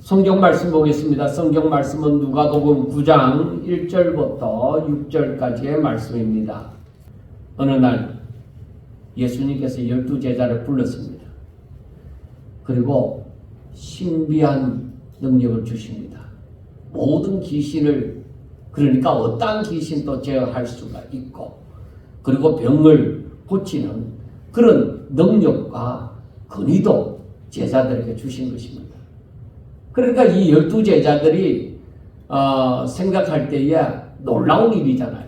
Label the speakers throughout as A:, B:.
A: 성경 말씀 보겠습니다. 성경 말씀은 누가복음 9장 1절부터 6절까지의 말씀입니다. 어느 날 예수님께서 12제자를 불렀습니다. 그리고 신비한 능력을 주십니다. 모든 귀신을, 그러니까 어떠한 귀신도 제어할 수가 있고, 그리고 병을 고치는 그런 능력과 권위도 제자들에게 주신 것입니다. 그러니까 이 12제자들이 생각할 때에 놀라운 일이잖아요.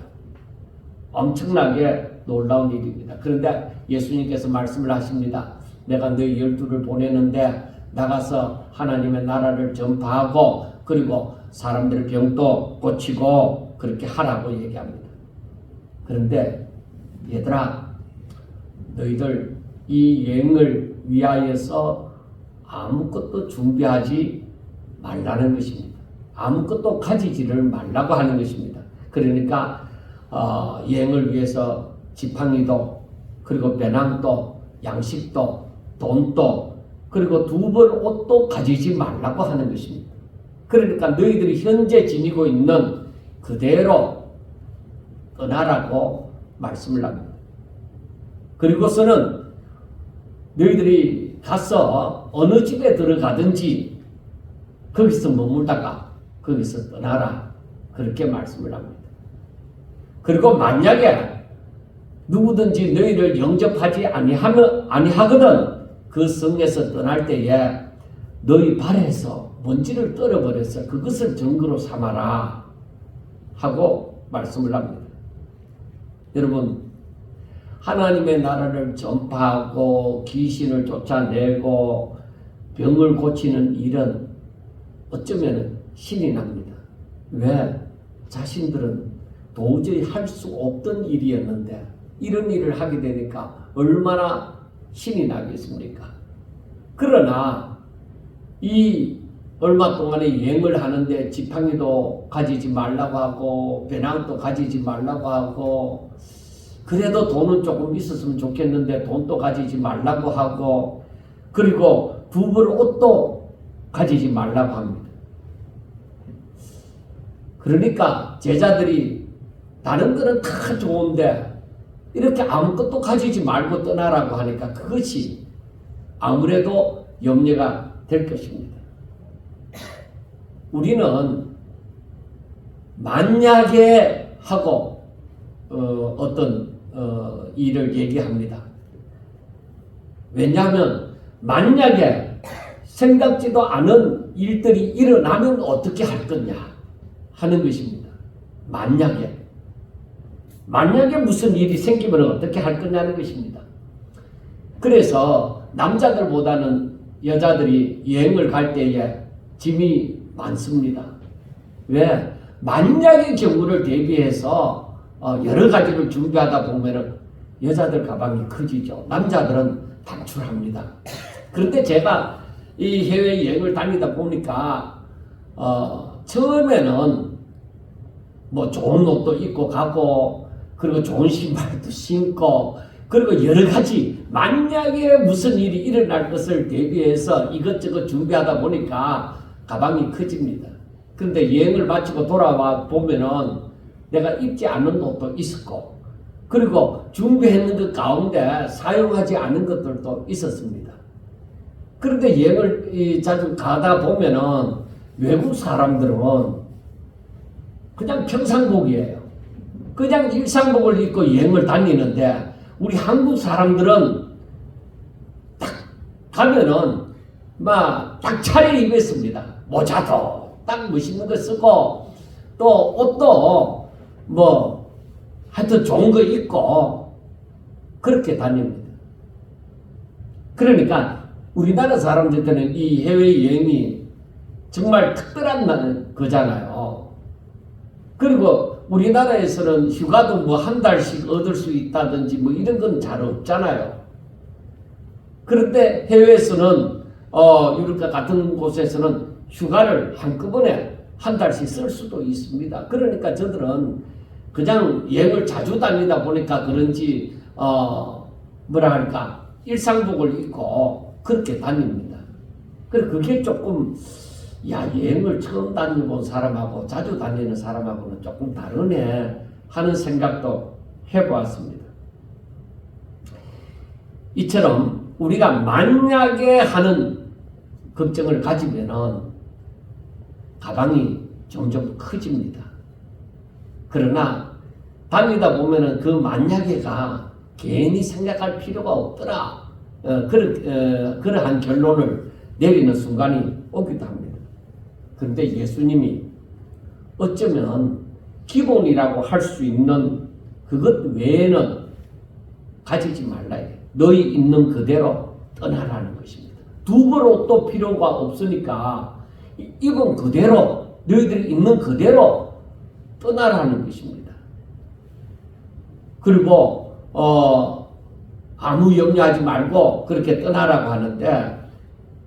A: 엄청나게 놀라운 일입니다. 그런데 예수님께서 말씀을 하십니다. 내가 너희 12를 보내는데 나가서 하나님의 나라를 전파하고 그리고 사람들의 병도 고치고 그렇게 하라고 얘기합니다. 그런데 얘들아, 너희들 이 여행을 위하여서 아무것도 준비하지 말라는 것입니다. 아무것도 가지지를 말라고 하는 것입니다. 그러니까 여행을 위해서 지팡이도, 그리고 배낭도, 양식도, 돈도, 그리고 두 벌 옷도 가지지 말라고 하는 것입니다. 그러니까 너희들이 현재 지니고 있는 그대로 떠나라고 말씀을 합니다. 그리고서는 너희들이 가서 어느 집에 들어가든지 거기서 머물다가 거기서 떠나라, 그렇게 말씀을 합니다. 그리고 만약에 누구든지 너희를 영접하지 아니하거든 그 성에서 떠날 때에 너희 발에서 먼지를 떨어버려서 그것을 증거로 삼아라 하고 말씀을 합니다. 여러분, 하나님의 나라를 전파하고 귀신을 쫓아내고 병을 고치는 일은 어쩌면 신이 납니다. 왜? 자신들은 도저히 할 수 없던 일이었는데 이런 일을 하게 되니까 얼마나 신이 나겠습니까? 그러나 이 얼마 동안에 여행을 하는데 지팡이도 가지지 말라고 하고 배낭도 가지지 말라고 하고, 그래도 돈은 조금 있었으면 좋겠는데 돈도 가지지 말라고 하고, 그리고 두 벌 옷도 가지지 말라고 합니다. 그러니까 제자들이 다른 거는 다 좋은데 이렇게 아무것도 가지지 말고 떠나라고 하니까 그것이 아무래도 염려가 될 것입니다. 우리는 만약에 하고 어떤 일을 얘기합니다. 왜냐하면 만약에 생각지도 않은 일들이 일어나면 어떻게 할 거냐 하는 것입니다. 만약에 무슨 일이 생기면 어떻게 할 거냐는 것입니다. 그래서 남자들보다는 여자들이 여행을 갈 때에 짐이 많습니다. 왜? 만약의 경우를 대비해서 여러 가지를 준비하다 보면 여자들 가방이 커지죠. 남자들은 단출합니다. 그런데 제가 이 해외 여행을 다니다 보니까 처음에는 뭐 좋은 옷도 입고 가고, 그리고 좋은 신발도 신고, 그리고 여러 가지 만약에 무슨 일이 일어날 것을 대비해서 이것저것 준비하다 보니까 가방이 커집니다. 그런데 여행을 마치고 돌아와 보면은 내가 입지 않은 옷도 있었고, 그리고 준비했는 것 가운데 사용하지 않은 것들도 있었습니다. 그런데 여행을 자주 가다 보면은 외국 사람들은 그냥 평상복이에요. 그냥 일상복을 입고 여행을 다니는데 우리 한국 사람들은 딱 가면은 막 딱 차려 입었습니다. 모자도 딱 멋있는 거 쓰고 또 옷도 뭐 하여튼 좋은 거 입고 그렇게 다닙니다. 그러니까 우리나라 사람들한테는 이 해외여행이 정말 특별한 거잖아요. 그리고 우리나라에서는 휴가도 뭐 한 달씩 얻을 수 있다든지 뭐 이런 건 잘 없잖아요. 그런데 해외에서는 유럽과 같은 곳에서는 휴가를 한꺼번에 한 달씩 쓸 수도 있습니다. 그러니까 저들은 그냥 여행을 자주 다니다 보니까 그런지 뭐라 할까 일상복을 입고 그렇게 다닙니다. 그래서 그게 조금 야, 여행을 처음 다녀본 사람하고 자주 다니는 사람하고는 조금 다르네 하는 생각도 해보았습니다. 이처럼 우리가 만약에 하는 걱정을 가지면은 가방이 점점 커집니다. 그러나 다니다 보면은 그 만약에가 괜히 생각할 필요가 없더라. 그러한 결론을 내리는 순간이 오기도 합니다. 그런데 예수님이 어쩌면 기본이라고 할 수 있는 그것 외에는 가지지 말라. 너희 있는 그대로 떠나라는 것입니다. 두벌 옷도 필요가 없으니까 입은 그대로 너희들이 있는 그대로 떠나라는 것입니다. 그리고 아무 염려하지 말고 그렇게 떠나라고 하는데,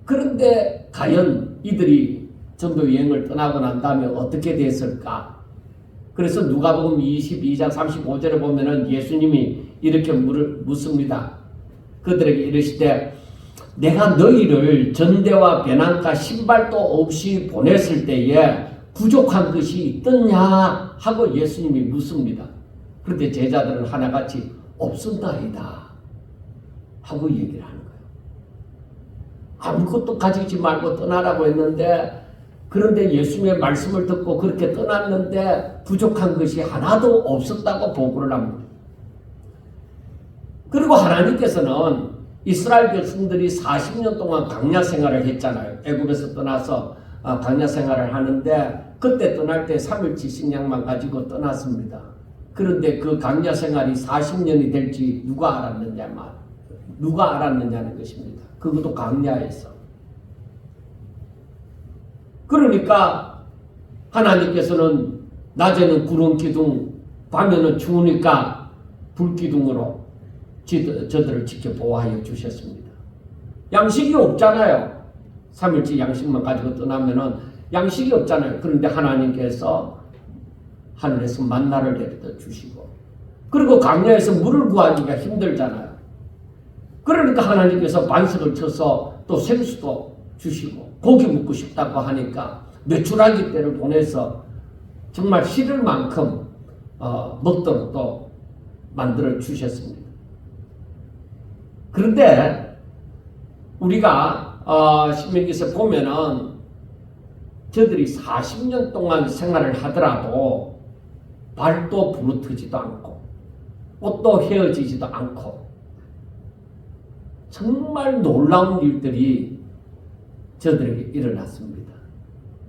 A: 그런데 과연 이들이 전도 여행을 떠나고 난 다음에 어떻게 됐을까? 그래서 누가복음 22장 35절에 보면은 예수님이 이렇게 묻습니다. 그들에게 이르시되 내가 너희를 전대와 배낭과 신발도 없이 보냈을 때에 부족한 것이 있더냐 하고 예수님이 묻습니다. 그런데 제자들은 하나같이 없었나이다 하고 얘기를 하는 거예요. 아무것도 가지지 말고 떠나라고 했는데, 그런데 예수님의 말씀을 듣고 그렇게 떠났는데 부족한 것이 하나도 없었다고 보고를 합니다. 그리고 하나님께서는 이스라엘 백성들이 40년 동안 광야 생활을 했잖아요. 애굽에서 떠나서 광야 생활을 하는데, 그때 떠날 때 3일치 식량만 가지고 떠났습니다. 그런데 그 광야 생활이 40년이 될지 누가 알았느냐는 것입니다. 그것도 광야에서. 그러니까 하나님께서는 낮에는 구름 기둥, 밤에는 추우니까 불 기둥으로 저들을 지켜 보호하여 주셨습니다. 양식이 없잖아요. 3일째 양식만 가지고 떠나면은 양식이 없잖아요. 그런데 하나님께서 하늘에서 만나를 내려다 주시고, 그리고 광야에서 물을 구하기가 힘들잖아요. 그러니까 하나님께서 반석을 쳐서 또 생수도 주시고, 고기 먹고 싶다고 하니까 메추라기 떼를 보내서 정말 싫을 만큼 먹도록 또 만들어 주셨습니다. 그런데 우리가 신명기서 보면은 저들이 40년 동안 생활을 하더라도 발도 부르트지도 않고 옷도 헤어지지도 않고 정말 놀라운 일들이 저들에게 일어났습니다.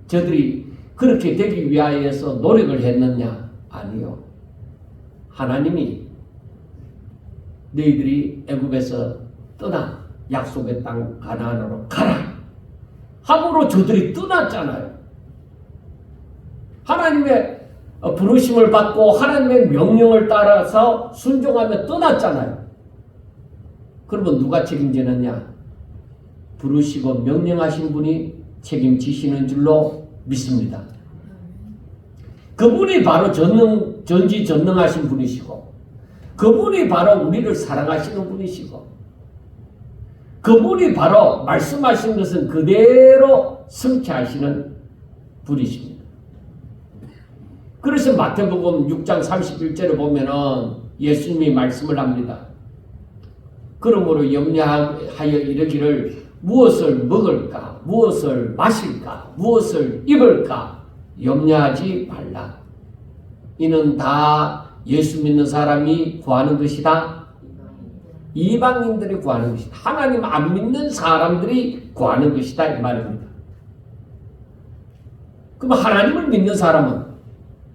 A: 저들이 그렇게 되기 위하여서 노력을 했느냐? 아니요. 하나님이 너희들이 애굽에서 떠나 약속의 땅 가나안으로 가라 함으로 저들이 떠났잖아요. 하나님의 부르심을 받고 하나님의 명령을 따라서 순종하며 떠났잖아요. 그러면 누가 책임지느냐? 부르시고 명령하신 분이 책임지시는 줄로 믿습니다. 그분이 바로 전지전능하신 분이시고, 그분이 바로 우리를 사랑하시는 분이시고, 그분이 바로 말씀하신 것은 그대로 성취하시는 분이십니다. 그래서 마태복음 6장 31절에 보면은 예수님이 말씀을 합니다. 그러므로 염려하여 이르기를 무엇을 먹을까, 무엇을 마실까, 무엇을 입을까 염려하지 말라. 이는 다 예수 믿는 사람이 구하는 것이다. 이방인들이 구하는 것이다. 하나님 안 믿는 사람들이 구하는 것이다 이 말입니다. 그럼 하나님을 믿는 사람은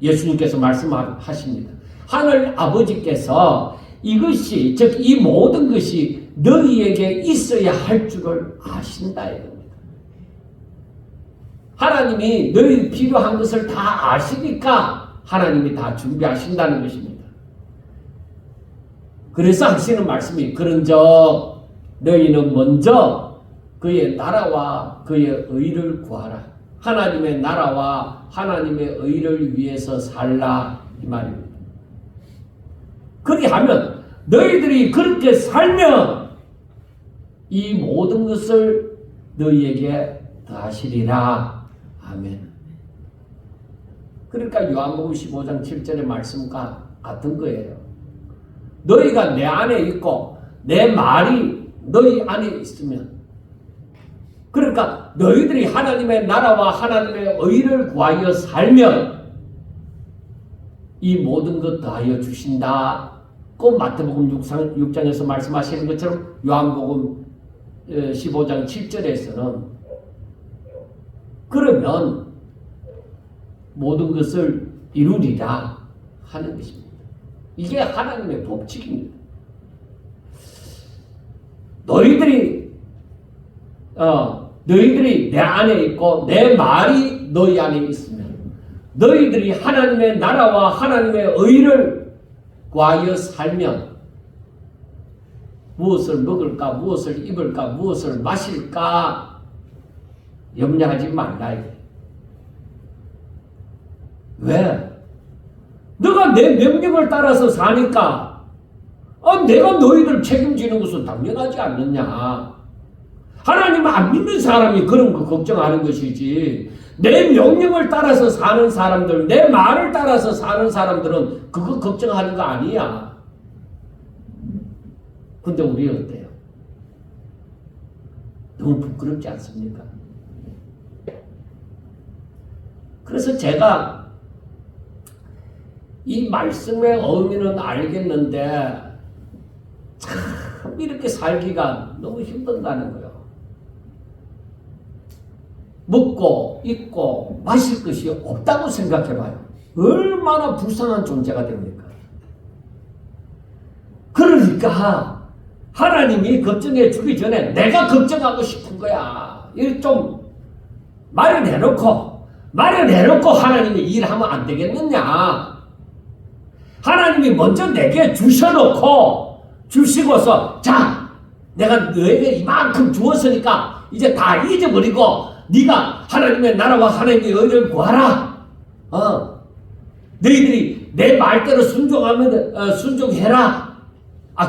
A: 예수님께서 말씀하십니다. 하늘 아버지께서 이것이, 즉 이 모든 것이 너희에게 있어야 할 줄을 아신다 이겁니다. 하나님이 너희 필요한 것을 다 아시니까 하나님이 다 준비하신다는 것입니다. 그래서 하시는 말씀이 그런즉 너희는 먼저 그의 나라와 그의 의를 구하라. 하나님의 나라와 하나님의 의를 위해서 살라 이 말입니다. 그리하면 너희들이 그렇게 살면 이 모든 것을 너희에게 더하시리라 아멘. 그러니까 요한복음 15장 7절의 말씀과 같은 거예요. 너희가 내 안에 있고 내 말이 너희 안에 있으면, 그러니까 너희들이 하나님의 나라와 하나님의 의를 구하여 살면 이 모든 것 더하여 주신다. 꼭 마태복음 6장에서 말씀하시는 것처럼 요한복음 15장 7절에서는 그러면 모든 것을 이루리라 하는 것입니다. 이게 하나님의 법칙입니다. 너희들이 내 안에 있고 내 말이 너희 안에 있으면 너희들이 하나님의 나라와 하나님의 의를 구하여 살면 무엇을 먹을까, 무엇을 입을까, 무엇을 마실까 염려하지 말라. 왜? 너가 내 명령을 따라서 사니까 내가 너희들 책임지는 것은 당연하지 않느냐. 하나님 안 믿는 사람이 그런 거 걱정하는 것이지, 내 명령을 따라서 사는 사람들, 내 말을 따라서 사는 사람들은 그거 걱정하는 거 아니야. 근데 우리 어때요? 너무 부끄럽지 않습니까? 그래서 제가 이 말씀의 의미는 알겠는데 참 이렇게 살기가 너무 힘든다는 거예요. 먹고 입고 마실 것이 없다고 생각해봐요. 얼마나 불쌍한 존재가 됩니까? 그러니까 하나님이 걱정해 주기 전에 내가 걱정하고 싶은 거야. 이걸 좀 마련해놓고 하나님이 일하면 안 되겠느냐. 하나님이 먼저 내게 주시고서 자, 내가 너에게 이만큼 주었으니까 이제 다 잊어버리고 네가 하나님의 나라와 하나님의 의를 구하라. 너희들이 내 말대로 순종해라.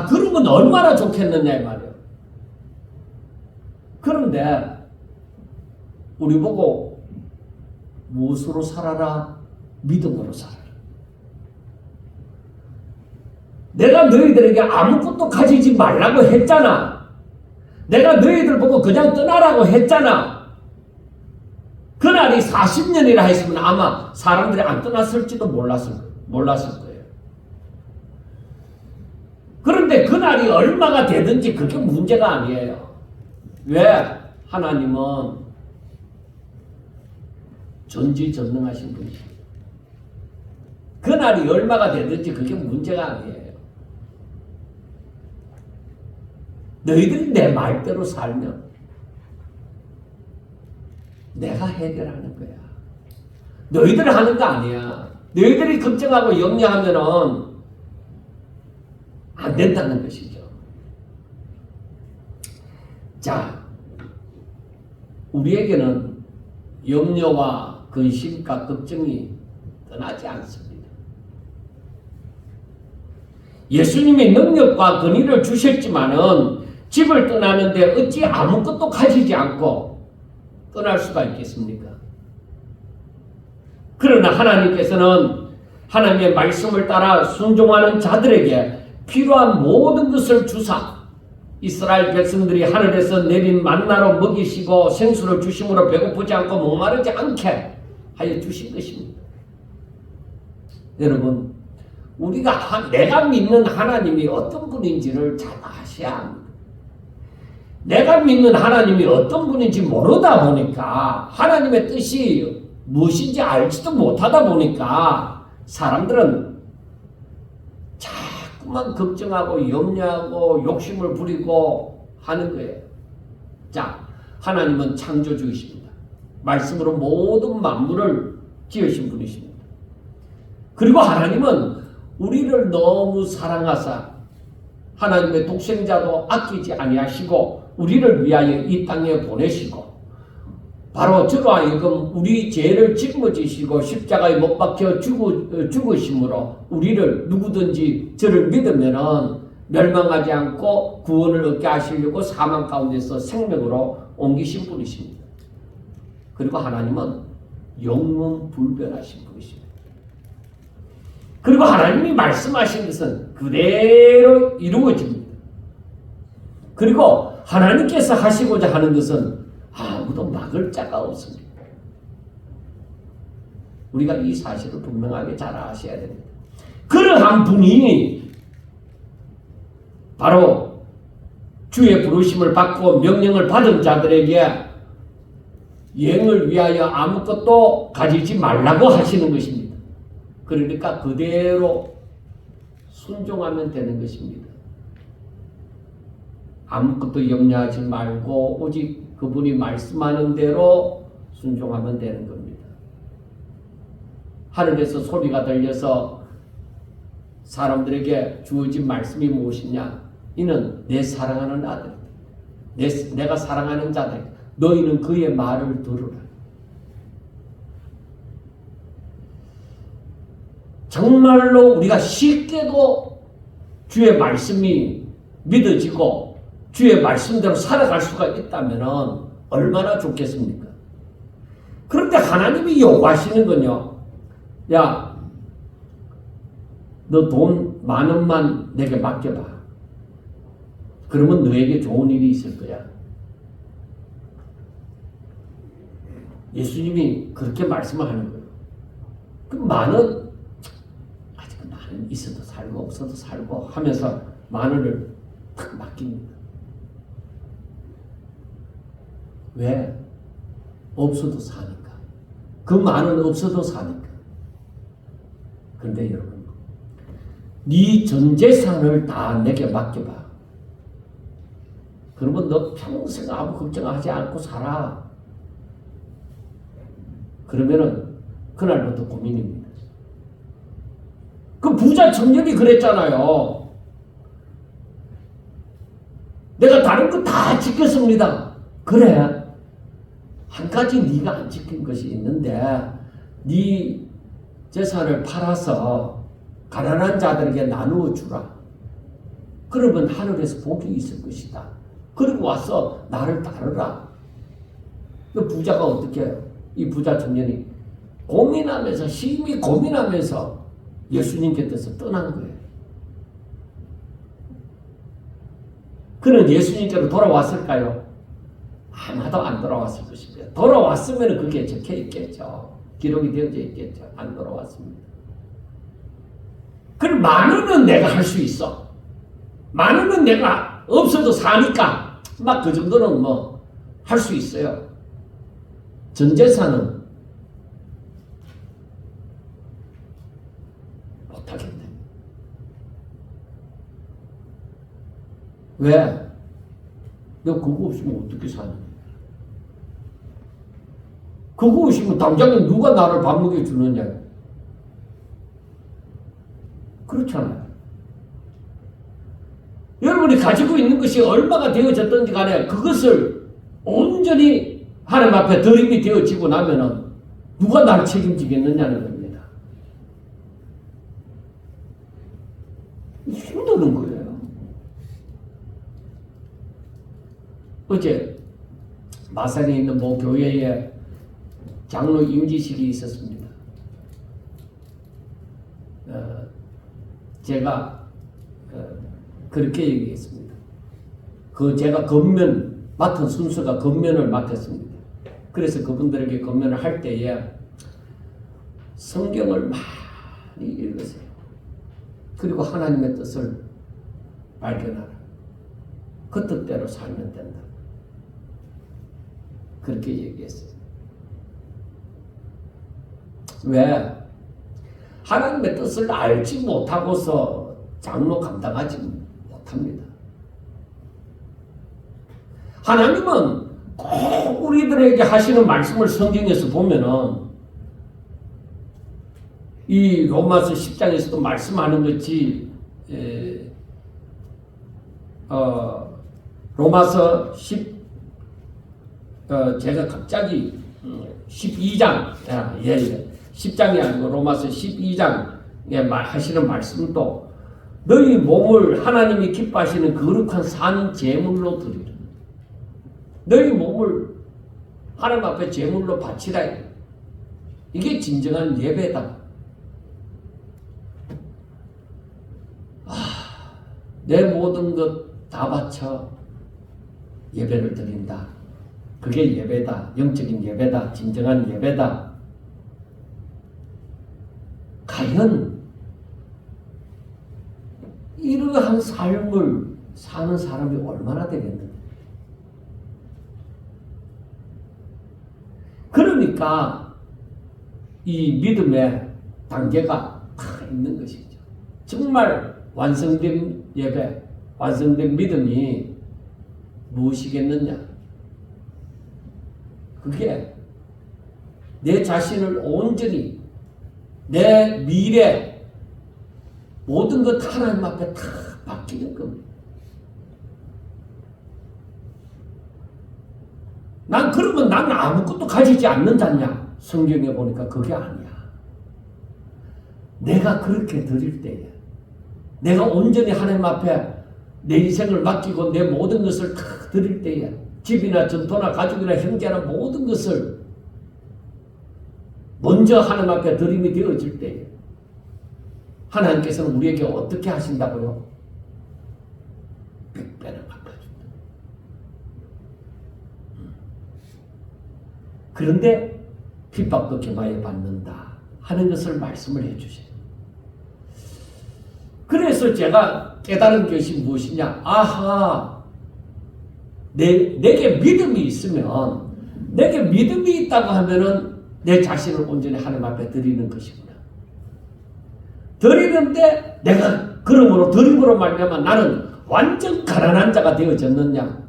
A: 그러면 얼마나 좋겠느냐 이 말이에요. 그런데 우리 보고 무엇으로 살아라? 믿음으로 살아라. 내가 너희들에게 아무것도 가지지 말라고 했잖아. 내가 너희들 보고 그냥 떠나라고 했잖아. 그날이 40년이라 했으면 아마 사람들이 안 떠났을지도 몰랐을 거예요. 그런데 그날이 얼마가 되든지 그게 문제가 아니에요. 왜? 하나님은 전지전능하신 분이에요. 그날이 얼마가 되든지 그게 문제가 아니에요. 너희들이 내 말대로 살면 내가 해결하는 거야. 너희들이 하는 거 아니야. 너희들이 걱정하고 염려하면은 안 된다는 것이죠. 자, 우리에게는 염려와 근심과 걱정이 떠나지 않습니다. 예수님이 능력과 권위를 주셨지만은 집을 떠나는데 어찌 아무것도 가지지 않고 떠날 수가 있겠습니까? 그러나 하나님께서는 하나님의 말씀을 따라 순종하는 자들에게 필요한 모든 것을 주사 이스라엘 백성들이 하늘에서 내린 만나로 먹이시고 생수를 주심으로 배고프지 않고 목마르지 않게 하여 주신 것입니다. 여러분, 내가 믿는 하나님이 어떤 분인지를 잘 아셔야 합니다. 내가 믿는 하나님이 어떤 분인지 모르다 보니까 하나님의 뜻이 무엇인지 알지도 못하다 보니까 사람들은 자꾸만 걱정하고 염려하고 욕심을 부리고 하는 거예요. 자, 하나님은 창조주이십니다. 말씀으로 모든 만물을 지으신 분이십니다. 그리고 하나님은 우리를 너무 사랑하사 하나님의 독생자도 아끼지 아니하시고 우리를 위하여 이 땅에 보내시고 바로 저로 하여금 우리 죄를 짊어지시고 십자가에 못 박혀 죽으심으로 우리를 누구든지 저를 믿으면은 멸망하지 않고 구원을 얻게 하시려고 사망 가운데서 생명으로 옮기신 분이십니다. 그리고 하나님은 영원 불변하신 분이십니다. 그리고 하나님이 말씀하신 것은 그대로 이루어집니다. 그리고 하나님께서 하시고자 하는 것은 아무도 막을 자가 없습니다. 우리가 이 사실을 분명하게 잘 아셔야 됩니다. 그러한 분이 바로 주의 부르심을 받고 명령을 받은 자들에게 여행을 위하여 아무것도 가지지 말라고 하시는 것입니다. 그러니까 그대로 순종하면 되는 것입니다. 아무것도 염려하지 말고 오직 그분이 말씀하는 대로 순종하면 되는 겁니다. 하늘에서 소리가 들려서 사람들에게 주어진 말씀이 무엇이냐? 이는 내 사랑하는 아들, 내가 사랑하는 자들, 너희는 그의 말을 들으라. 정말로 우리가 쉽게도 주의 말씀이 믿어지고 주의 말씀대로 살아갈 수가 있다면 얼마나 좋겠습니까? 그런데 하나님이 요구하시는 건요, 야, 너 돈 10,000원만 내게 맡겨봐. 그러면 너에게 좋은 일이 있을 거야. 예수님이 그렇게 말씀을 하는 거예요. 그 10,000원, 아직 10,000원 있어도 살고 없어도 살고 하면서 10,000원을 탁 맡깁니다. 왜? 없어도 사니까. 그 10,000원 없어도 사니까. 근데 여러분, 네 전 재산을 다 내게 맡겨봐. 그러면 너 평생 아무 걱정하지 않고 살아. 그러면은 그날부터 고민입니다. 그 부자 청년이 그랬잖아요. 내가 다른 거 다 지켰습니다. 그래. 한 가지 네가 안 지킨 것이 있는데 네 재산을 팔아서 가난한 자들에게 나누어 주라. 그러면 하늘에서 복이 있을 것이다. 그리고 와서 나를 따르라. 그 부자가 어떻게 해요? 이 부자 청년이 고민하면서 심히 고민하면서 예수님께서 떠난 거예요. 그는 예수님께로 돌아왔을까요? 아마도 안 돌아왔을 것입니다. 돌아왔으면 그게 적혀 있겠죠. 기록이 되어져 있겠죠. 안 돌아왔습니다. 그럼 10,000원은 내가 할 수 있어. 10,000원은 내가 없어도 사니까 막 그 정도는 뭐 할 수 있어요. 전 재산은 못하겠네. 왜? 내가 그거 없으면 어떻게 사냐? 그거 없으면 당장에 누가 나를 밥 먹여주느냐? 그렇잖아요. 여러분이 가지고 있는 것이 얼마가 되어졌든지 간에 그것을 온전히 하나님 앞에 드림이 되어지고 나면은 누가 나를 책임지겠느냐는 겁니다. 힘드는 거예요. 어제 마산에 있는 모 교회에 장로 임지식이 있었습니다. 제가 그렇게 얘기했습니다. 제가 건면 맡은 순서가 건면을 맡았습니다. 그래서 그분들에게 건면을 할 때에 성경을 많이 읽으세요. 그리고 하나님의 뜻을 발견하라. 그 뜻대로 살면 된다. 그렇게 얘기했어요. 왜? 하나님의 뜻을 알지 못하고서 장로 감당하지 못합니다. 하나님은 꼭 우리들에게 하시는 말씀을 성경에서 보면은 이 로마서 10장에서도 말씀하는 것이 로마서 제가 갑자기 12장 10장이 아니고 로마서 12장에 하시는 말씀도 너희 몸을 하나님이 기뻐하시는 거룩한 산 제물로 드리라. 너희 몸을 하나님 앞에 제물로 바치라. 이게 진정한 예배다. 내 모든 것 다 바쳐 예배를 드린다. 그게 예배다. 영적인 예배다. 진정한 예배다. 과연 이러한 삶을 사는 사람이 얼마나 되겠는가. 그러니까 이 믿음의 단계가 다 있는 것이죠. 정말 완성된 예배, 완성된 믿음이 무엇이겠느냐? 그게 내 자신을 온전히 내 미래 모든 것 하나님 앞에 다 맡기는 겁니다. 난 그러면 나는 아무것도 가지지 않는 자냐? 성경에 보니까 그게 아니야. 내가 그렇게 드릴 때에 내가 온전히 하나님 앞에 내 인생을 맡기고 내 모든 것을 다 드릴 때에 집이나 전토나 가족이나 형제나 모든 것을 먼저 하나님 앞에 드림이 되어질 때에 하나님께서는 우리에게 어떻게 하신다고요? 100배나 갚아준다. 그런데 핍박도 겸하여 받는다 하는 것을 말씀을 해주세요. 그래서 제가 깨달은 것이 무엇이냐? 아하, 내게 믿음이 있으면, 내게 믿음이 있다고 하면은 내 자신을 온전히 하나님 앞에 드리는 것이구나. 드리는데 내가 그러므로 드림으로 말미암아 나는 완전 가난한 자가 되어졌느냐?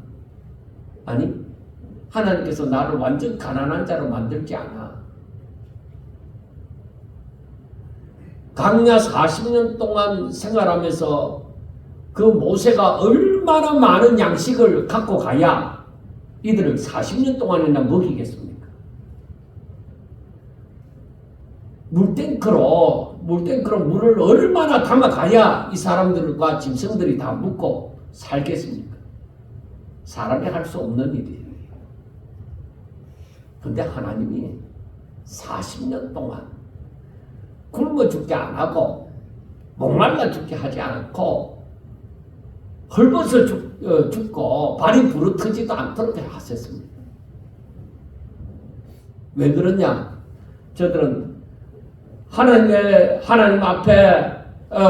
A: 아니, 하나님께서 나를 완전 가난한 자로 만들지 않아. 광야 40년 동안 생활하면서 그 모세가 얼마나 많은 양식을 갖고 가야 이들을 40년 동안이나 먹이겠습니까? 물탱크로 물을 얼마나 담아가야 이 사람들과 짐승들이 다 묵고 살겠습니까? 사람이 할 수 없는 일이에요. 근데 하나님이 40년 동안 굶어 죽게 안 하고 목말라 죽게 하지 않고 헐벗어 죽고 발이 부르트지도 않도록 하셨습니다. 왜 그러냐? 저들은 하나님 앞에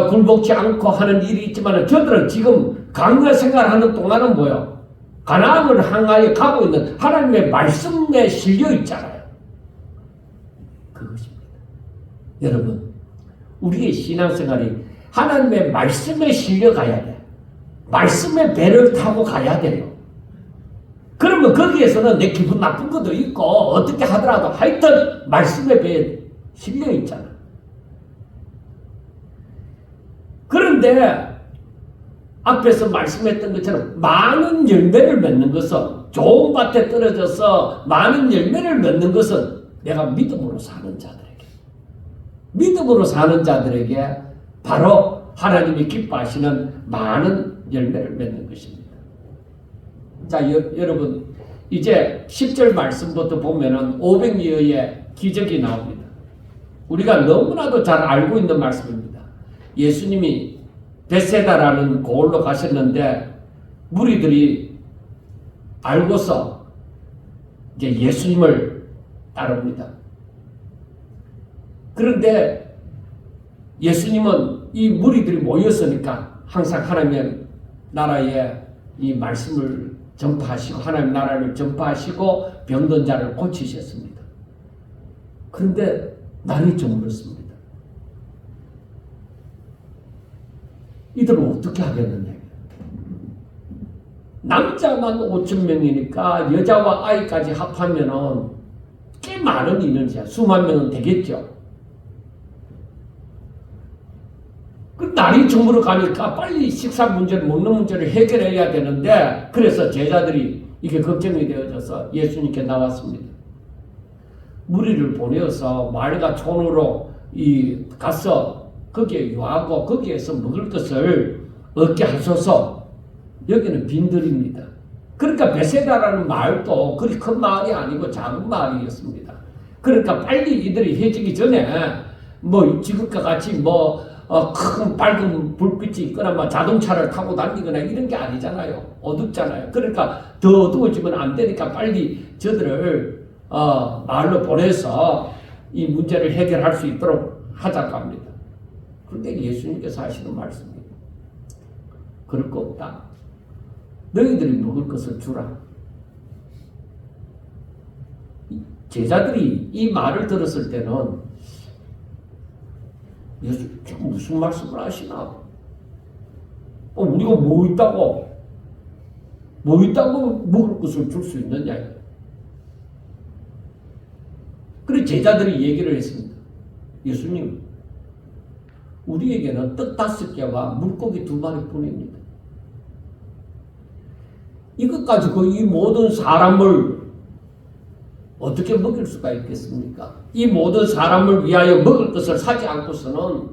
A: 굴복지 않고 하는 일이 있지만 저들은 지금 광야 생활하는 동안은 뭐요? 가나안을 향하여 가고 있는 하나님의 말씀에 실려 있잖아요. 그것입니다. 여러분, 우리의 신앙생활이 하나님의 말씀에 실려 가야 돼. 말씀의 배를 타고 가야 돼요. 그러면 거기에서는 내 기분 나쁜 것도 있고 어떻게 하더라도 하여튼 말씀의 배에 실려 있잖아. 그런데 앞에서 말씀했던 것처럼 많은 열매를 맺는 것은, 좋은 밭에 떨어져서 많은 열매를 맺는 것은 내가 믿음으로 사는 자들에게 바로 하나님이 기뻐하시는 많은 열매를 맺는 것입니다. 자, 여러분, 이제 10절 말씀부터 보면은 500여의 기적이 나옵니다. 우리가 너무나도 잘 알고 있는 말씀입니다. 예수님이 베세다라는 고을로 가셨는데 무리들이 알고서 이제 예수님을 따릅니다. 그런데 예수님은 이 무리들이 모였으니까 항상 하나님의 나라에 이 말씀을 전파하시고 하나님 나라를 전파하시고 병든 자를 고치셨습니다. 그런데 날이 저물었습니다. 이들은 어떻게 하겠느냐? 남자만 5,000명이니까 여자와 아이까지 합하면은 꽤 많은 인원이야. 수만 명은 되겠죠. 그 날이 저물어 가니까 빨리 식사 문제를, 먹는 문제를 해결해야 되는데, 그래서 제자들이 이게 걱정이 되어져서 예수님께 나왔습니다. 무리를 보내어서 마을과 촌으로 가서 거기에 유하고 거기에서 먹을 것을 얻게 하소서. 여기는 빈들입니다. 그러니까 베세다라는 마을도 그리 큰 마을이 아니고 작은 마을이었습니다. 그러니까 빨리 이들이 해지기 전에 뭐 지금과 같이 큰 밝은 불빛이 있거나 뭐 자동차를 타고 다니거나 이런 게 아니잖아요. 어둡잖아요. 그러니까 더 어두워지면 안 되니까 빨리 저들을 마을로 보내서 이 문제를 해결할 수 있도록 하자고 합니다. 그런데 예수님께서 하시는 말씀이에요. 그럴 거 없다. 너희들이 먹을 것을 주라. 제자들이 이 말을 들었을 때는 예수 무슨 말씀을 하시나? 우리가 뭐 있다고 먹을 것을 줄 수 있느냐? 그래 제자들이 얘기를 했습니다. 예수님, 우리에게는 떡 5개와 물고기 2마리뿐입니다. 이것 가지고 이 모든 사람을 어떻게 먹일 수가 있겠습니까? 이 모든 사람을 위하여 먹을 것을 사지 않고서는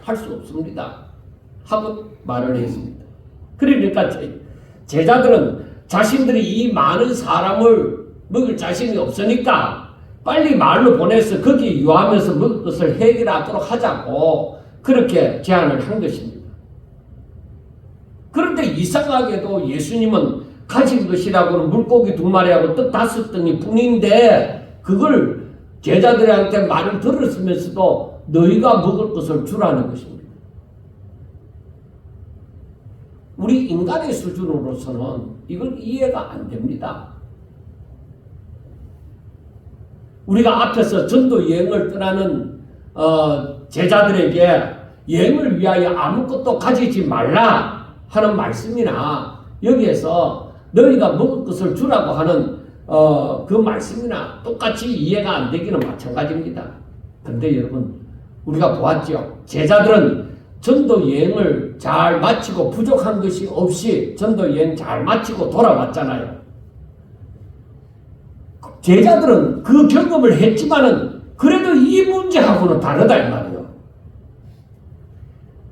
A: 할 수 없습니다. 하고 말을 했습니다. 그러니까 제자들은 자신들이 이 많은 사람을 먹을 자신이 없으니까 빨리 마을로 보내서 거기 유하면서 먹을 것을 해결하도록 하자고 그렇게 제안을 한 것입니다. 그런데 이상하게도 예수님은 가진 것이라고는 물고기 2마리하고 떡 5덩이 뿐인데 그걸 제자들한테 말을 들었으면서도 너희가 먹을 것을 주라는 것입니다. 우리 인간의 수준으로서는 이건 이해가 안 됩니다. 우리가 앞에서 전도 여행을 떠나는 제자들에게 여행을 위하여 아무것도 가지지 말라 하는 말씀이나 여기에서 너희가 먹을 것을 주라고 하는 그 말씀이나 똑같이 이해가 안 되기는 마찬가지입니다. 그런데 여러분 우리가 보았죠. 제자들은 전도 여행을 잘 마치고 부족한 것이 없이 전도 여행 잘 마치고 돌아왔잖아요. 제자들은 그 경험을 했지만은 그래도 이 문제하고는 다르다 이 말이에요.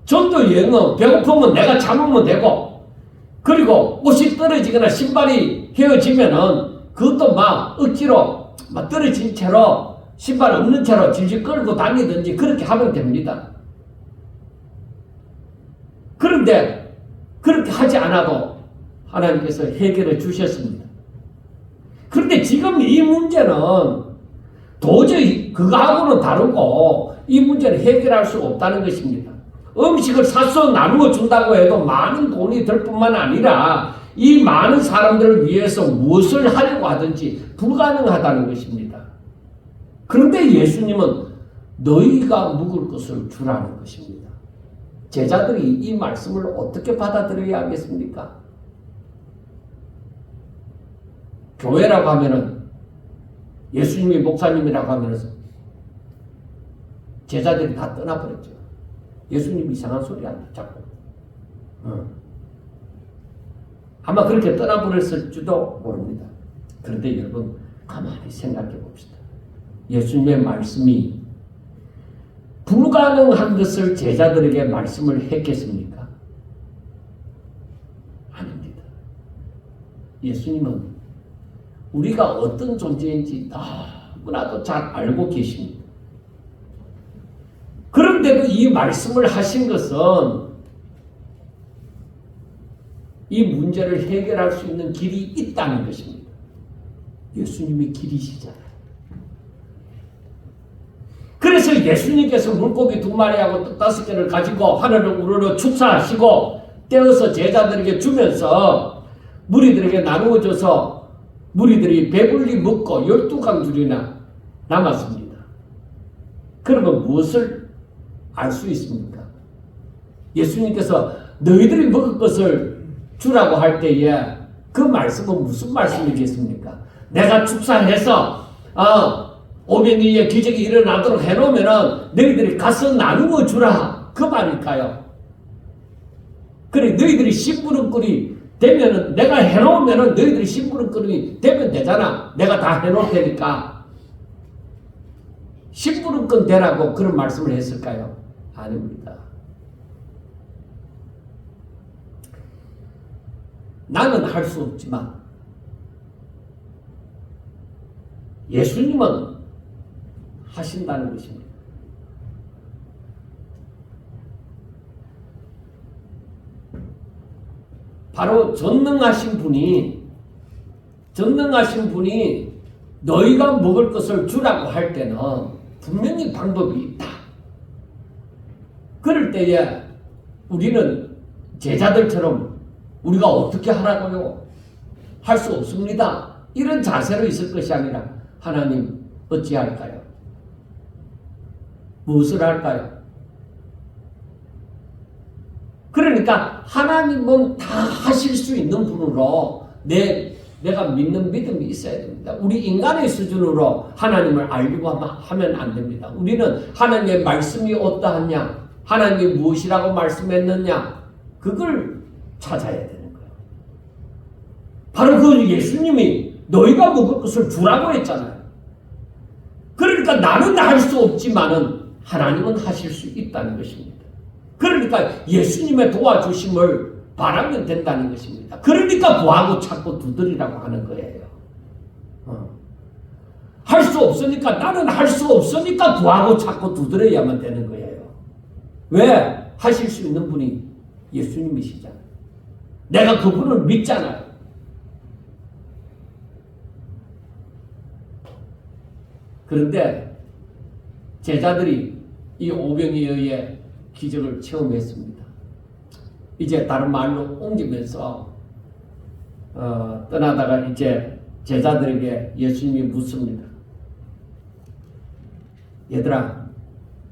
A: 전도 여행은 배고프면 내가 참으면 되고 그리고 옷이 떨어지거나 신발이 헤어지면은 그것도 막 억지로 막 떨어진 채로 신발 없는 채로 질질 끌고 다니든지 그렇게 하면 됩니다. 그런데 그렇게 하지 않아도 하나님께서 해결해 주셨습니다. 그런데 지금 이 문제는 도저히 그거하고는 다르고 이 문제를 해결할 수 없다는 것입니다. 음식을 사서 나누어 준다고 해도 많은 돈이 들 뿐만 아니라 이 많은 사람들을 위해서 무엇을 하려고 하든지 불가능하다는 것입니다. 그런데 예수님은 너희가 먹을 것을 주라는 것입니다. 제자들이 이 말씀을 어떻게 받아들여야 하겠습니까? 교회라고 하면은 예수님이 목사님이라고 하면은 제자들이 다 떠나버렸죠. 예수님 이상한 소리 안 자꾸. 아마 그렇게 떠나버렸을지도 모릅니다. 그런데 여러분 가만히 생각해 봅시다. 예수님의 말씀이 불가능한 것을 제자들에게 말씀을 했겠습니까? 아닙니다. 예수님은 우리가 어떤 존재인지 너무나도 잘 알고 계십니다. 그런데도 이 말씀을 하신 것은 이 문제를 해결할 수 있는 길이 있다는 것입니다. 예수님이 길이시잖아요. 그래서 예수님께서 물고기 2마리하고 떡 5개를 가지고 하늘을 우러러 축사하시고 떼어서 제자들에게 주면서 무리들에게 나누어 줘서 무리들이 배불리 먹고 12강줄이나 남았습니다. 그러면 무엇을 알 수 있습니까? 예수님께서 너희들이 먹을 것을 주라고 할 때에 그 말씀은 무슨 말씀이겠습니까? 내가 축사해서 500리의 기적이 일어나도록 해놓으면은 너희들이 가서 나누어 주라 그 말일까요? 그래 너희들이 심부름꾼이 되면은 내가 해놓으면은 너희들이 심부름꾼이 되면 되잖아. 내가 다 해놓을 테니까 심부름꾼 되라고 그런 말씀을 했을까요? 아닙니다. 나는 할 수 없지만 예수님은 하신다는 것입니다. 바로 전능하신 분이 너희가 먹을 것을 주라고 할 때는 분명히 방법이 있다. 그럴 때에 우리는 제자들처럼 우리가 어떻게 하라고요? 할 수 없습니다. 이런 자세로 있을 것이 아니라 하나님 어찌할까요? 무엇을 할까요? 그러니까 하나님은 다 하실 수 있는 분으로 내가 믿는 믿음이 있어야 됩니다. 우리 인간의 수준으로 하나님을 알려고 하면 안 됩니다. 우리는 하나님의 말씀이 어떠하냐, 하나님이 무엇이라고 말씀했느냐, 그걸 찾아야 되는 거예요. 바로 그 예수님이 너희가 먹을 것을 주라고 했잖아요. 그러니까 나는 할 수 없지만은 하나님은 하실 수 있다는 것입니다. 그러니까 예수님의 도와주심을 바라면 된다는 것입니다. 그러니까 구하고 찾고 두드리라고 하는 거예요. 할 수 없으니까, 나는 할 수 없으니까 구하고 찾고 두드려야만 되는 거예요. 왜? 하실 수 있는 분이 예수님이시잖아요. 내가 그분을 믿잖아요. 그런데 제자들이 이 오병이에 의해 기적을 체험했습니다. 이제 다른 말로 옮기면서 떠나다가 이제 제자들에게 예수님이 묻습니다. 얘들아,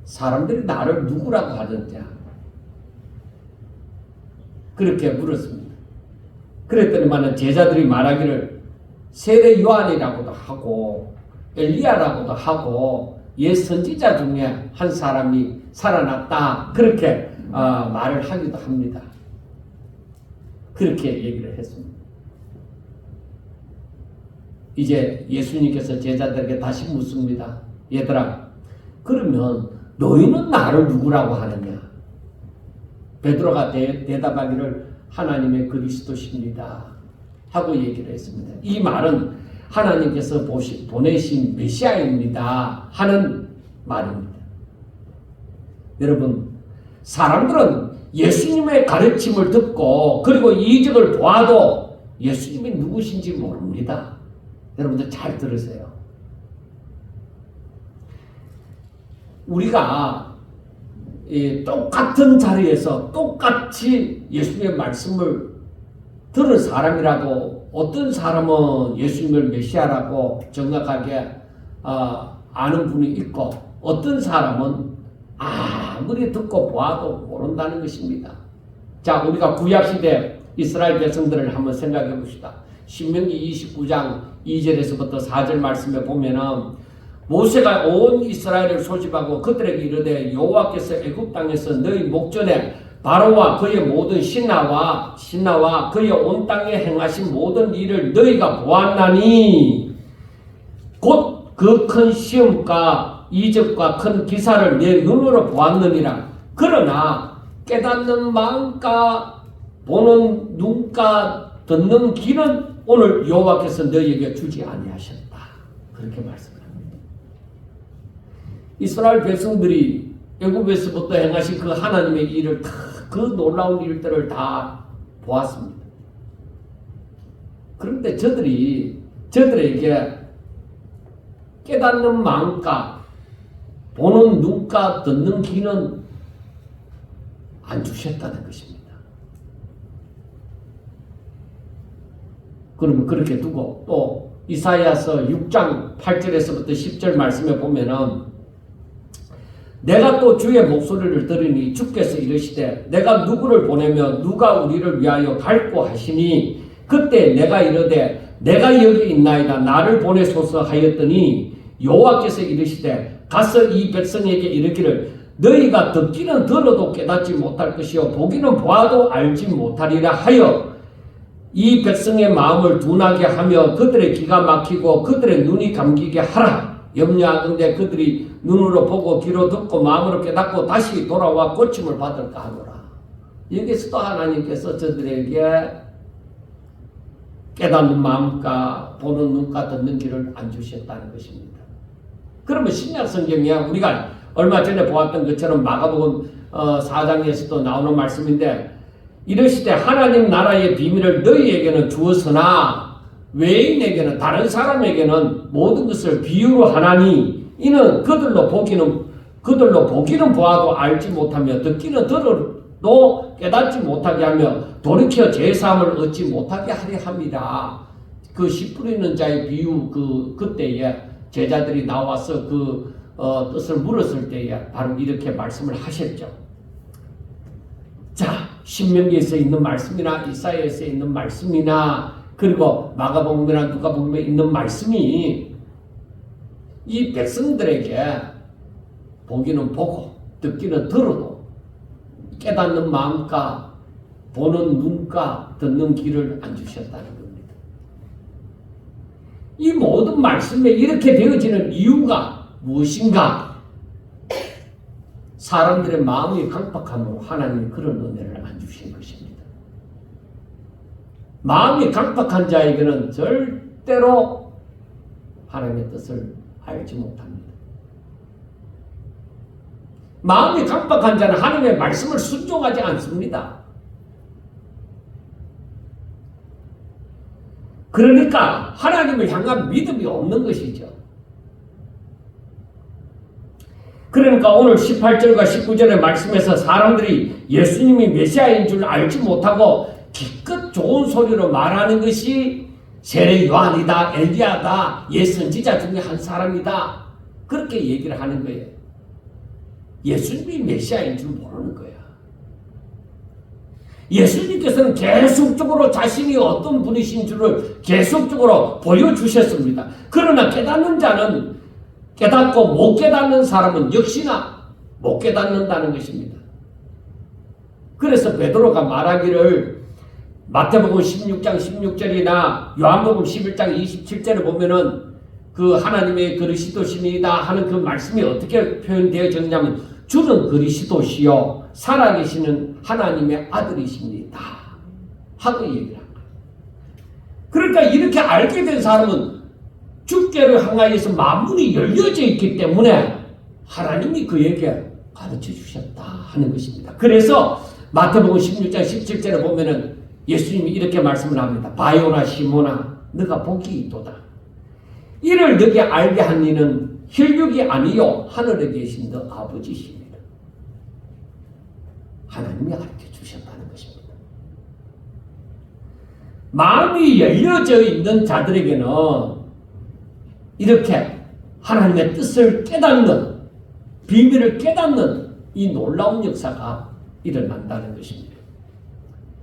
A: 사람들이 나를 누구라고 하느냐? 그렇게 물었습니다. 그랬더니만 제자들이 말하기를 세례 요한이라고도 하고 엘리야라고도 하고 옛 선지자 중에 한 사람이 살아났다, 그렇게 말을 하기도 합니다. 그렇게 얘기를 했습니다. 이제 예수님께서 제자들에게 다시 묻습니다. 얘들아, 그러면 너희는 나를 누구라고 하느냐? 베드로가 대답하기를 하나님의 그리스도십니다 하고 얘기를 했습니다. 이 말은 하나님께서 보내신 메시아입니다 하는 말입니다. 여러분, 사람들은 예수님의 가르침을 듣고 그리고 이적을 보아도 예수님이 누구신지 모릅니다. 여러분들 잘 들으세요. 우리가 똑같은 자리에서 똑같이 예수님의 말씀을 들은 사람이라도 어떤 사람은 예수님을 메시아라고 정확하게 아는 분이 있고 어떤 사람은 아무리 듣고 보아도 모른다는 것입니다. 자, 우리가 구약시대 이스라엘 백성들을 한번 생각해 봅시다. 신명기 29장 2절에서부터 4절 말씀에 보면은 모세가 온 이스라엘을 소집하고 그들에게 이르되 여호와께서 애굽 땅에서 너희 목전에 바로와 그의 모든 신하와 그의 온 땅에 행하신 모든 일을 너희가 보았나니 곧 그 큰 시험과 이적과 큰 기사를 내 눈으로 보았느니라. 그러나 깨닫는 마음과 보는 눈과 듣는 귀는 오늘 여호와께서 너희에게 주지 아니하셨다. 그렇게 말씀합니다. 이스라엘 백성들이 애굽에서부터 행하신 그 하나님의 일을 그 놀라운 일들을 다 보았습니다. 그런데 저들에게 깨닫는 마음과 보는 눈과 듣는 귀는 안 주셨다는 것입니다. 그러면 그렇게 두고 또 이사야서 6장 8절에서부터 10절 말씀에 보면은 내가 또 주의 목소리를 들으니 주께서 이르시되 내가 누구를 보내며 누가 우리를 위하여 갈고 하시니 그때 내가 이르되 내가 여기 있나이다 나를 보내소서 하였더니 여호와께서 이르시되 가서 이 백성에게 이르기를 너희가 듣기는 들어도 깨닫지 못할 것이요 보기는 보아도 알지 못하리라 하여 이 백성의 마음을 둔하게 하며 그들의 기가 막히고 그들의 눈이 감기게 하라. 염려하건대 그들이 눈으로 보고 귀로 듣고 마음으로 깨닫고 다시 돌아와 고침을 받을까 하노라. 여기서도 하나님께서 저들에게 깨닫는 마음과 보는 눈과 듣는 귀를 안 주셨다는 것입니다. 그러면 신약 성경이야. 우리가 얼마 전에 보았던 것처럼 마가복음 4장에서도 나오는 말씀인데 이르시되 하나님 나라의 비밀을 너희에게는 주었으나 외인에게는 다른 사람에게는 모든 것을 비유로 하나니 이는 그들로 보기는 보아도 알지 못하며 듣기는 들어도 깨닫지 못하게 하며 돌이켜 제사함을 얻지 못하게 하려 합니다. 그 씨 뿌리는 자의 비유 그때에 제자들이 나와서 뜻을 물었을 때에 바로 이렇게 말씀을 하셨죠. 자, 신명기에서 있는 말씀이나 이사야에서 있는 말씀이나 그리고 마가복음이나 누가복음에 있는 말씀이 이 백성들에게 보기는 보고 듣기는 들어도 깨닫는 마음과 보는 눈과 듣는 귀를 안 주셨다는 겁니다. 이 모든 말씀에 이렇게 되어지는 이유가 무엇인가? 사람들의 마음이 강팍함으로 하나님이 그런 은혜를 안 주신 것입니다. 마음이 강팍한 자에게는 절대로 하나님의 뜻을 알지 못합니다. 마음이 강팍한 자는 하나님의 말씀을 순종하지 않습니다. 그러니까 하나님을 향한 믿음이 없는 것이죠. 그러니까 오늘 18절과 19절의 말씀에서 사람들이 예수님이 메시아인 줄 알지 못하고 기껏 좋은 소리로 말하는 것이 세례 요한이다, 엘리야다, 옛 선지자 중에 한 사람이다. 그렇게 얘기를 하는 거예요. 예수님이 메시아인 줄 모르는 거야. 예수님께서는 계속적으로 자신이 어떤 분이신 줄을 계속적으로 보여주셨습니다. 그러나 깨닫는 자는 깨닫고 못 깨닫는 사람은 역시나 못 깨닫는다는 것입니다. 그래서 베드로가 말하기를 마태복음 16장 16절이나 요한복음 11장 27절에 보면은 그 하나님의 그리스도시니이다 하는 그 말씀이 어떻게 표현되어졌냐면 주는 그리스도시요 살아계시는 하나님의 아들이십니다 하고 얘기를 한 거예요. 그러니까 이렇게 알게 된 사람은 주께를 향하여서 마음문이 열려져 있기 때문에 하나님이 그에게 가르쳐 주셨다 하는 것입니다. 그래서 마태복음 16장 17절에 보면은 예수님이 이렇게 말씀을 합니다. 바요나 시모나 너가 복이 있도다. 이를 너게 알게 한 이는 혈육이 아니요 하늘에 계신 너 아버지십니다. 하나님이 가르쳐 주셨다는 것입니다. 마음이 열려져 있는 자들에게는 이렇게 하나님의 뜻을 깨닫는 비밀을 깨닫는 이 놀라운 역사가 일어난다는 것입니다.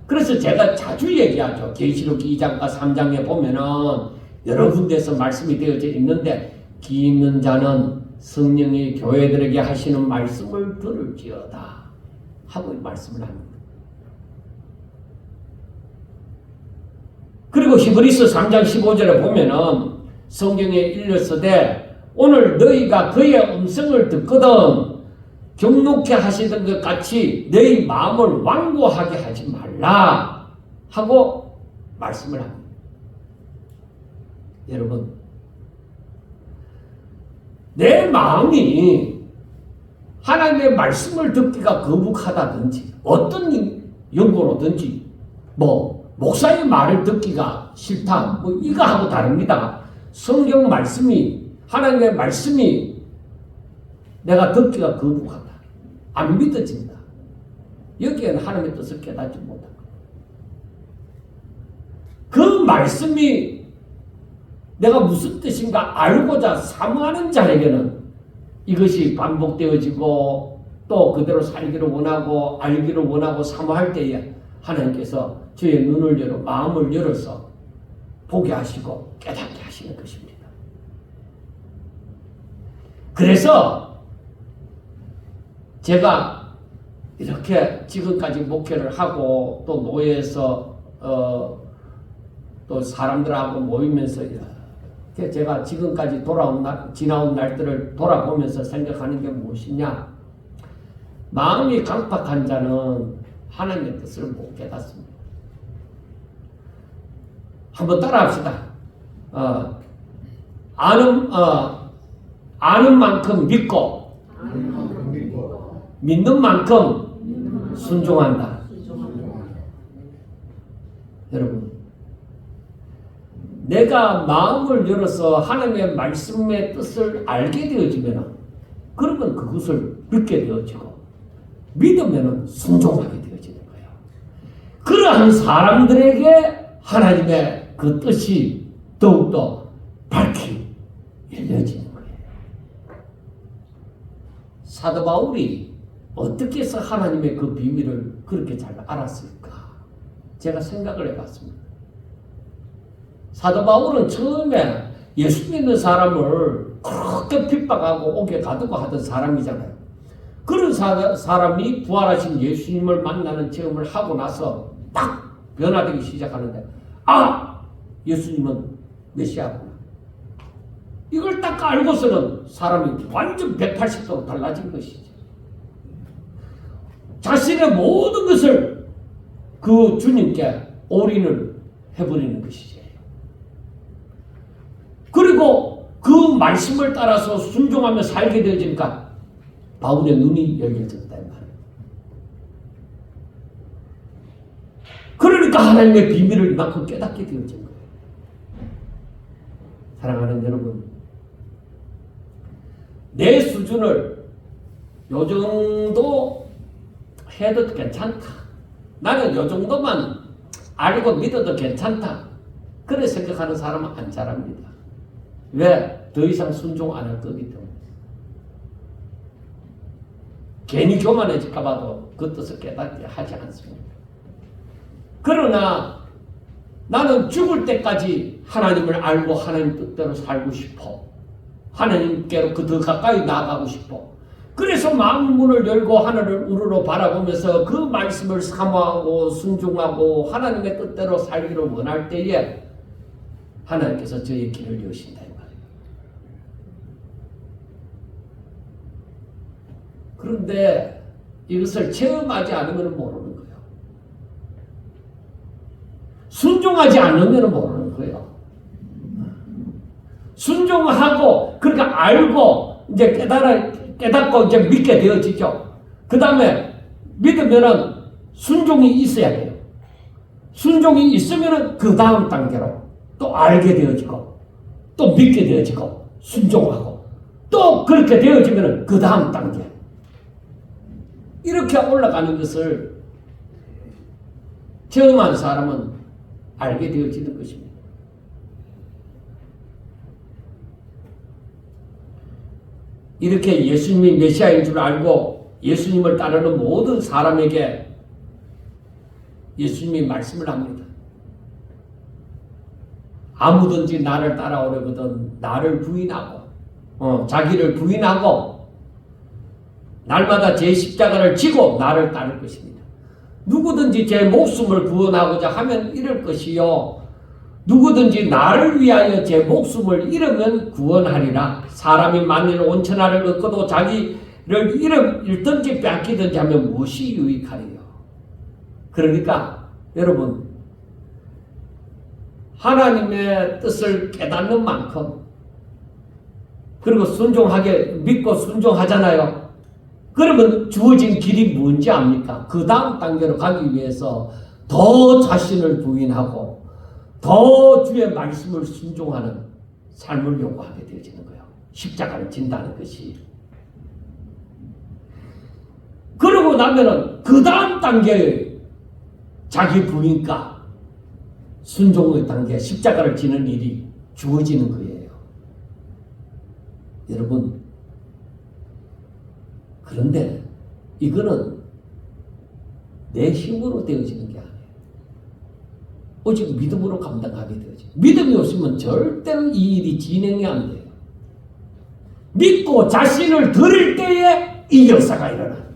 A: 그래서 제가 자주 얘기하죠. 계시록 2장과 3장에 보면은 여러 군데에서 말씀이 되어져 있는데 귀 있는 자는 성령이 교회들에게 하시는 말씀을 들을지어다 하고 말씀을 합니다. 그리고 히브리서 3장 15절에 보면은 성경에 일렀으되 오늘 너희가 그의 음성을 듣거든 경록케 하시던 것 같이 너희 마음을 완고하게 하지 말라 하고 말씀을 합니다. 여러분, 내 마음이 하나님의 말씀을 듣기가 거북하다든지 어떤 연고로든지 목사의 말을 듣기가 싫다 이거하고 다릅니다. 성경 말씀이 하나님의 말씀이 내가 듣기가 거북하다. 안 믿어진다. 여기에는 하나님의 뜻을 깨닫지 못한다. 그 말씀이 내가 무슨 뜻인가 알고자 사모하는 자에게는 이것이 반복되어지고 또 그대로 살기를 원하고 알기를 원하고 사모할 때에 하나님께서 저의 눈을 열어 마음을 열어서 보게 하시고 깨닫게 하시는 것입니다. 그래서 제가 이렇게 지금까지 목회를 하고 또 노예에서 또 사람들하고 모이면서 이렇게 제가 지금까지 지나온 날들을 돌아보면서 생각하는 게 무엇이냐? 마음이 강팍한 자는 하나님의 뜻을 못 깨닫습니다. 한번 따라합시다. 아는 만큼 믿고 믿는 만큼 순종한다. 여러분, 내가 마음을 열어서 하나님의 말씀의 뜻을 알게 되어지면 그러면 그것을 믿게 되어지고 믿으면 순종하게 되어지는 거예요. 그러한 사람들에게 하나님의 그 뜻이 더욱더 밝히 열려지는 거예요. 사도 바울이 어떻게 해서 하나님의 그 비밀을 그렇게 잘 알았을까? 제가 생각을 해봤습니다. 사도 바울은 처음에 예수 믿는 사람을 그렇게 핍박하고 옥에 가두고 하던 사람이잖아요. 그런 사람이 부활하신 예수님을 만나는 체험을 하고 나서 딱 변화되기 시작하는데, 아! 예수님은 메시아구나. 이걸 딱 알고서는 사람이 완전 180도로 달라진 것이죠. 자신의 모든 것을 그 주님께 올인을 해버리는 것이죠. 그리고 그 말씀을 따라서 순종하며 살게 되어지니까 바울의 눈이 열려졌다 이 말이에요. 그러니까 하나님의 비밀을 이만큼 깨닫게 되어진 거예요. 사랑하는 여러분, 내 수준을 요 정도 해도 괜찮다. 나는 요 정도만 알고 믿어도 괜찮다. 그래 생각하는 사람은 안 잘합니다. 왜? 더 이상 순종 안 할 거기 때문에. 괜히 교만해질까 봐도 그 뜻을 깨닫게 하지 않습니다. 그러나 나는 죽을 때까지 하나님을 알고 하나님 뜻대로 살고 싶어. 하나님께로 그 더 가까이 나아가고 싶어. 그래서 마음 문을 열고 하늘을 우러러 바라보면서 그 말씀을 사모하고 순종하고 하나님의 뜻대로 살기를 원할 때에 하나님께서 저의 길을 여신다 이 말이에요. 그런데 이것을 체험하지 않으면 모르는 거예요. 순종하지 않으면 모르는 거예요. 순종하고 그러니까 알고 이제 깨닫고 이제 믿게 되어지죠. 그 다음에 믿으면은 순종이 있어야 돼요. 순종이 있으면은 그 다음 단계로 또 알게 되어지고 또 믿게 되어지고 순종하고 또 그렇게 되어지면은 그 다음 단계 이렇게 올라가는 것을 경험한 사람은 알게 되어지는 것입니다. 이렇게 예수님이 메시아인 줄 알고 예수님을 따르는 모든 사람에게 예수님이 말씀을 합니다. 아무든지 나를 따라오려거든 나를 부인하고 자기를 부인하고 날마다 제 십자가를 지고 나를 따를 것입니다. 누구든지 제 목숨을 구원하고자 하면 잃을 것이요 누구든지 나를 위하여 제 목숨을 잃으면 구원하리라. 사람이 만일 온천하를 얻고도 자기를 잃든지 빼앗기든지 하면 무엇이 유익하리요. 그러니까 여러분 하나님의 뜻을 깨닫는 만큼 그리고 순종하게 믿고 순종하잖아요. 그러면 주어진 길이 뭔지 압니까? 그 다음 단계로 가기 위해서 더 자신을 부인하고 더 주의 말씀을 순종하는 삶을 요구하게 되어지는 거예요. 십자가를 진다는 것이. 그러고 나면은 그 다음 단계의 자기 부인과 순종의 단계, 십자가를 지는 일이 주어지는 거예요. 여러분, 그런데 이거는 내 힘으로 되어지는 게 아니에요. 오직 믿음으로 감당하게 되어져. 믿음이 없으면 절대로 이 일이 진행이 안 돼요. 믿고 자신을 드릴 때에 이 역사가 일어나는 거예요.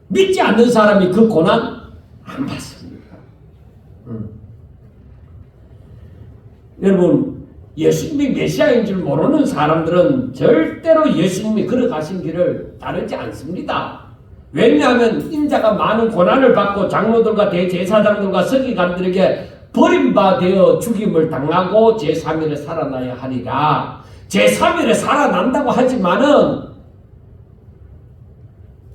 A: 믿지 않는 사람이 그 고난 안 받습니다. 여러분, 예수님이 메시아인 줄 모르는 사람들은 절대로 예수님이 걸어가신 길을 따르지 않습니다. 왜냐하면 인자가 많은 고난을 받고 장로들과 대제사장들과 서기관들에게 버림받아 죽임을 당하고 제3일에 살아나야 하리라. 제3일에 살아난다고 하지만은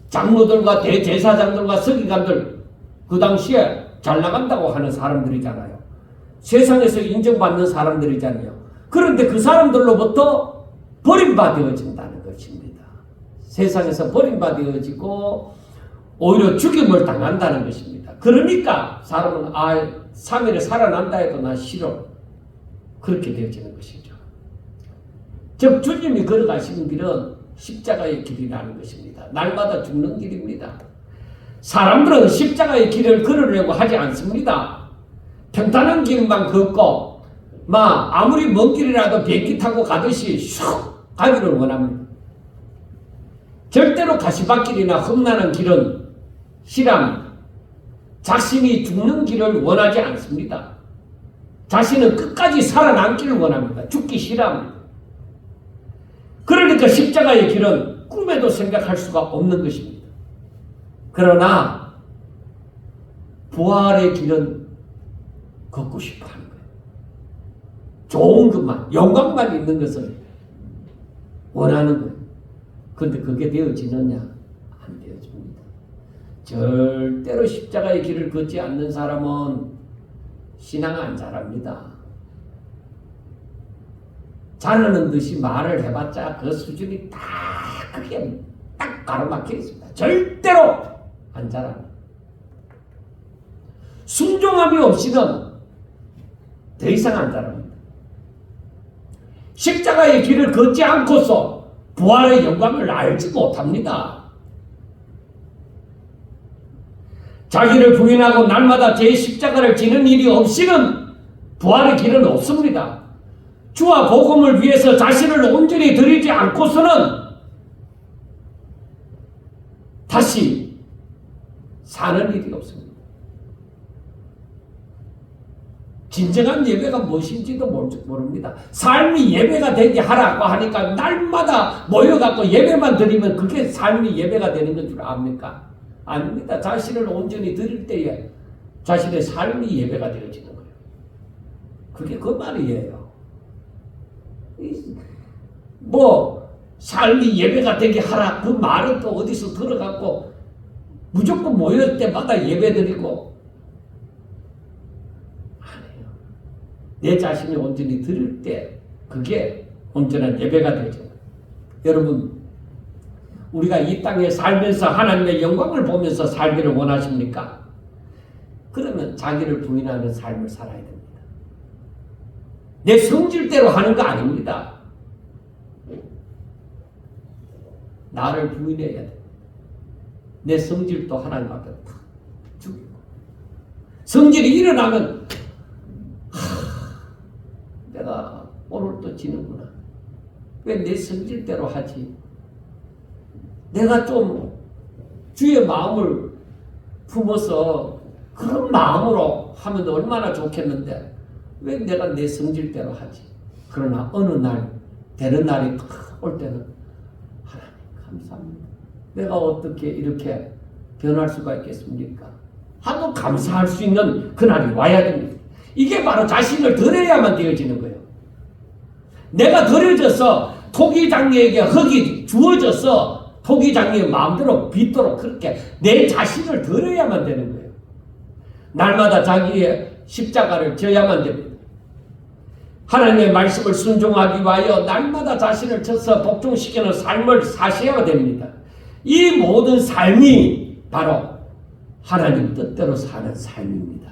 A: 장로들과 대제사장들과 서기관들 그 당시에 잘 나간다고 하는 사람들이잖아요. 세상에서 인정받는 사람들이잖아요. 그런데 그 사람들로부터 버림받아진다는 것입니다. 세상에서 버림받아지고 오히려 죽임을 당한다는 것입니다. 그러니까 사람은 3일에 살아난다 해도 나 싫어. 그렇게 되어지는 것이죠. 즉 주님이 걸어가시는 길은 십자가의 길이라는 것입니다. 날마다 죽는 길입니다. 사람들은 십자가의 길을 걸으려고 하지 않습니다. 평탄한 길만 걷고 아무리 먼 길이라도 비행기 타고 가듯이 슉 가기를 원합니다. 절대로 가시밭길이나 험난한 길은 싫어합니다. 자신이 죽는 길을 원하지 않습니다. 자신은 끝까지 살아남기를 원합니다. 죽기 싫어합니다. 그러니까 십자가의 길은 꿈에도 생각할 수가 없는 것입니다. 그러나 부활의 길은 걷고 싶어 하는 거예요. 좋은 것만, 영광만 있는 것을 원하는 거예요. 그런데 그게 되어지느냐? 안 되어집니다. 절대로 십자가의 길을 걷지 않는 사람은 신앙 안 잘합니다. 잘하는 듯이 말을 해봤자 그 수준이 다 크게 딱 가로막혀 있습니다. 절대로 안 잘합니다. 순종함이 없이는 더 이상 안 잘합니다. 십자가의 길을 걷지 않고서 부활의 영광을 알지 못합니다. 자기를 부인하고 날마다 제 십자가를 지는 일이 없이는 부활의 길은 없습니다. 주와 복음을 위해서 자신을 온전히 드리지 않고서는 다시 사는 일이 없습니다. 진정한 예배가 무엇인지도 모릅니다. 삶이 예배가 되게 하라고 하니까 날마다 모여갖고 예배만 드리면 그게 삶이 예배가 되는 건 줄 압니까? 아닙니다. 자신을 온전히 드릴 때에 자신의 삶이 예배가 되어지는 거예요. 그게 그 말이에요. 삶이 예배가 되게 하라 그 말은 또 어디서 들어갖고 무조건 모일 때마다 예배 드리고 아니에요. 내 자신이 온전히 드릴 때 그게 온전한 예배가 되죠. 여러분, 우리가 이 땅에 살면서 하나님의 영광을 보면서 살기를 원하십니까? 그러면 자기를 부인하는 삶을 살아야 됩니다. 내 성질대로 하는 거 아닙니다. 나를 부인해야 돼. 내 성질도 하나님 앞에 다 죽이고. 성질이 일어나면 내가 오늘 또 지는구나. 왜 내 성질대로 하지? 내가 좀 주의 마음을 품어서 그런 마음으로 하면 얼마나 좋겠는데 왜 내가 내 성질대로 하지? 그러나 어느 날 되는 날이 올 때는 하나님 감사합니다. 내가 어떻게 이렇게 변할 수가 있겠습니까? 하고 감사할 수 있는 그날이 와야 됩니다. 이게 바로 자신을 드려야만 되어지는 거예요. 내가 드려져서 토기장녀에게 흙이 주어져서 토기장녀의 마음대로 빚도록 그렇게 내 자신을 드려야만 되는 거예요. 날마다 자기의 십자가를 져야만 됩니다. 하나님의 말씀을 순종하기 위하여 날마다 자신을 쳐서 복종시키는 삶을 사셔야 됩니다. 이 모든 삶이 바로 하나님 뜻대로 사는 삶입니다.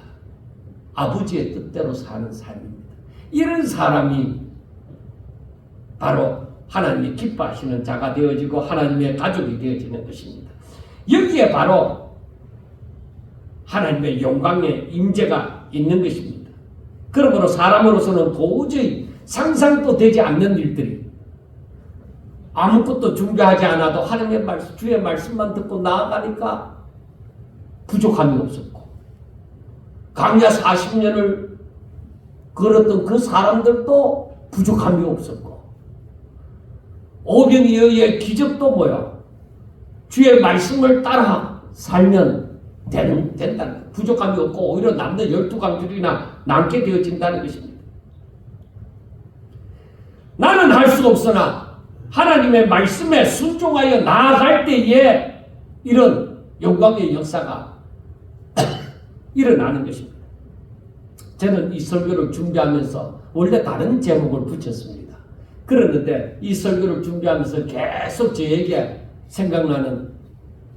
A: 아버지의 뜻대로 사는 삶입니다. 이런 사람이 바로 하나님이 기뻐하시는 자가 되어지고 하나님의 가족이 되어지는 것입니다. 여기에 바로 하나님의 영광의 임재가 있는 것입니다. 그러므로 사람으로서는 도저히 상상도 되지 않는 일들이 아무것도 준비하지 않아도 하나님의 말씀, 주의 말씀만 듣고 나아가니까 부족함이 없었고 광야 40년을 걸었던 그 사람들도 부족함이 없었고 오병이어의 기적도 뭐야? 주의 말씀을 따라 살면 된다는 부족함이 없고 오히려 남는 12강줄이나 남게 되어진다는 것입니다. 나는 할 수 수 없으나 하나님의 말씀에 순종하여 나아갈 때에 이런 영광의 역사가 일어나는 것입니다. 저는 이 설교를 준비하면서 원래 다른 제목을 붙였습니다. 그랬는데 이 설교를 준비하면서 계속 저에게 생각나는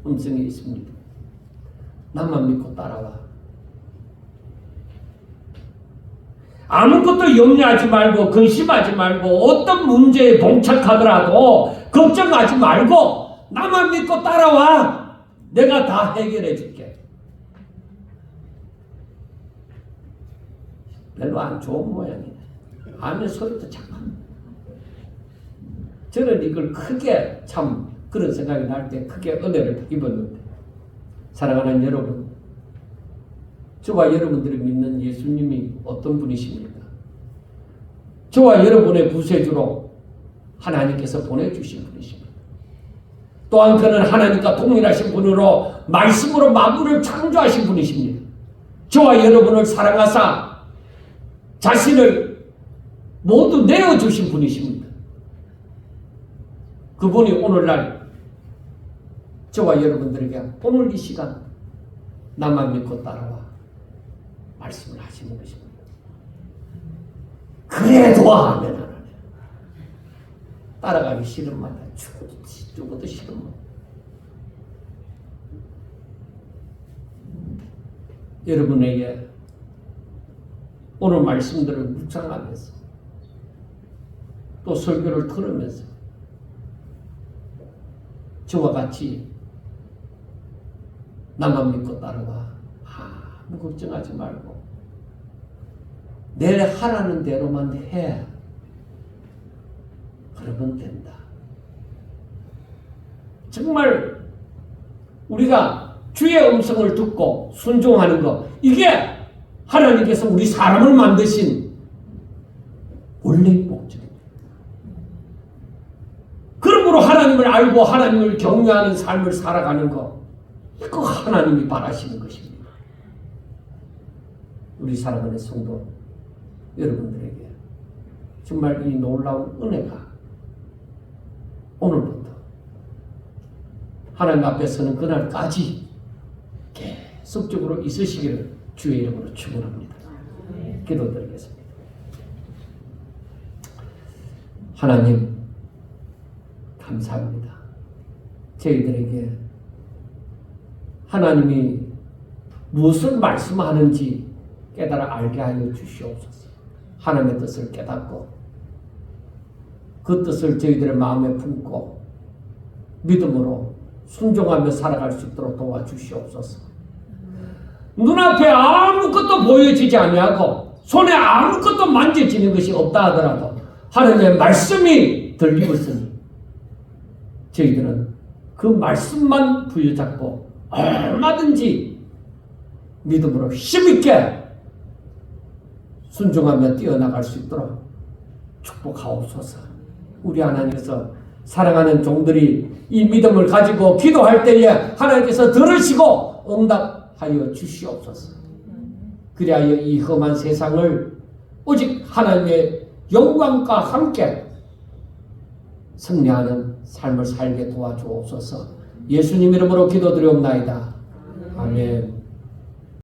A: 음성이 있습니다. 나만 믿고 따라와. 아무것도 염려하지 말고 근심하지 말고 어떤 문제에 봉착하더라도 걱정하지 말고 나만 믿고 따라와. 내가 다 해결해 줄게. 별로 안 좋은 모양이네. 아멘 소리도 잠깐. 저는 이걸 크게 참 그런 생각이 날 때 크게 은혜를 입었는데, 사랑하는 여러분, 저와 여러분들이 믿는 예수님이 어떤 분이십니까? 저와 여러분의 구세주로 하나님께서 보내주신 분이십니다. 또한 그는 하나님과 동일하신 분으로 말씀으로 만물을 창조하신 분이십니다. 저와 여러분을 사랑하사 자신을 모두 내어주신 분이십니다. 그분이 오늘날 저와 여러분들에게 오늘 이 시간 나만 믿고 따라와 말씀을 하시는 것입니다. 그래도 아멘 안 하네. 따라가기 싫은 말이야. 죽어도 싫은 말. 여러분에게 오늘 말씀들을 묵상하면서 또 설교를 들으면서 저와 같이 나만 믿고 따라와. 아무 걱정하지 말고 내 하라는 대로만 해. 그러면 된다. 정말 우리가 주의 음성을 듣고 순종하는 것, 이게 하나님께서 우리 사람을 만드신 원래의 목적입니다. 그러므로 하나님을 알고 하나님을 경외하는 삶을 살아가는 것, 이거 하나님이 바라시는 것입니다. 우리 사랑하는 성도 여러분들에게 정말 이 놀라운 은혜가 오늘부터 하나님 앞에 서는 그날까지 계속적으로 있으시기를 주의 이름으로 축원합니다. 기도드리겠습니다. 하나님 감사합니다. 저희들에게 하나님이 무엇을 말씀하는지 깨달아 알게 하여 주시옵소서. 하나님의 뜻을 깨닫고 그 뜻을 저희들의 마음에 품고 믿음으로 순종하며 살아갈 수 있도록 도와주시옵소서. 눈앞에 아무것도 보여지지 아니하고 손에 아무것도 만져지는 것이 없다 하더라도 하나님의 말씀이 들리고 있으니 저희들은 그 말씀만 부여잡고 얼마든지 믿음으로 힘있게 순종하며 뛰어나갈 수 있도록 축복하옵소서. 우리 하나님께서 사랑하는 종들이 이 믿음을 가지고 기도할 때에 하나님께서 들으시고 응답하여 주시옵소서. 그리하여 이 험한 세상을 오직 하나님의 영광과 함께 승리하는 삶을 살게 도와주옵소서. 예수님 이름으로 기도드리옵나이다. 아멘.